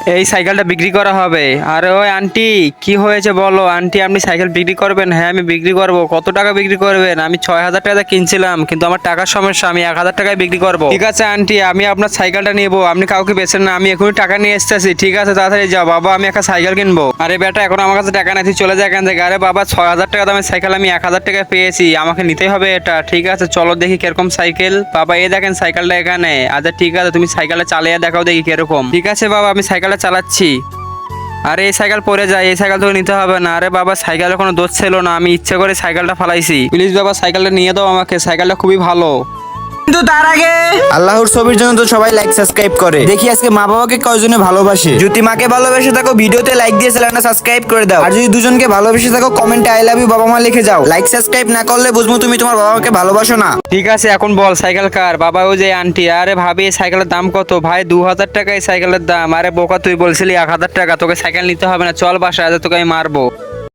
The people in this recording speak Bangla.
এই সাইকেলটা বিক্রি করা হবে। আরে ওই আন্টি, কি হয়েছে বলো আন্টি, আপনি সাইকেল বিক্রি করবেন? হ্যাঁ আমি বিক্রি করব। কত টাকা বিক্রি করবেন? আমি 6,000 টাকা কিনছিলাম, কিন্তু আমার টাকার সমস্যা, আমি 1,000 টাকায় বিক্রি করব। ঠিক আছে আন্টি, আমি আপনার সাইকেলটা নিবো, আপনি কাউকে বেচেন না, আমি এখনই টাকা নিয়ে এসেছি। ঠিক আছে তাড়াতাড়ি যাও বাবা, আমি একটা সাইকেল কিনবো। আরে বেটা, এখন আমার কাছে টাকা নেই, তুই চলে যা এখান থেকে। আরে বাবা, 6,000 টাকা দামের সাইকেল আমি 1,000 টাকায় পেয়েছি, আমাকে নিতেই হবে এটা। ঠিক আছে চলো দেখি কিরকম সাইকেল। বাবা এই দেখেন সাইকেলটা এখানে। আচ্ছা ঠিক আছে, তুমি সাইকেলটা চালিয়ে দেখাও দেখি কিরকম। ঠিক আছে বাবা, আমি সাইকেলটা চালাচ্ছি। আরে এই সাইকেল পড়ে যায়, এই সাইকেল তো নিতে হবে না। আরে বাবা, সাইকেলের কোনো দোষ ছিল না, আমি ইচ্ছে করে সাইকেলটা ফালাইছি। প্লিজ বাবা, সাইকেলটা নিয়ে দাও আমাকে, সাইকেলটা খুবই ভালো। কিন্তু তার আগে আল্লাহর ছবির জন্য তো সবাই লাইক সাবস্ক্রাইব করে, দেখি আজকে মা বাবাকে কয়জনে ভালোবাসে। যদি মাকে ভালোবেসে থাকো ভিডিওতে লাইক দিয়ে চ্যানেলটা সাবস্ক্রাইব করে দাও, আর যদি দুজনকে ভালোবেসে থাকো কমেন্টে আই লাভ ইউ বাবা মা লিখে যাও। লাইক সাবস্ক্রাইব না করলে বুঝবো তুমি তোমার বাবা মাকে ভালোবাসো না। ঠিক আছে এখন বল সাইকেল কার? বাবা ওই যে আন্টি। আরে ভাবি, এই সাইকেলের দাম কত? ভাই 2,000 টাকা এই সাইকেলের দাম। আরে বোকা, তুই বলছিলি 1,000 টাকা, তোকে সাইকেল নিতে হবে না, চল বাসায়, আজ তোকে আমি মারবো।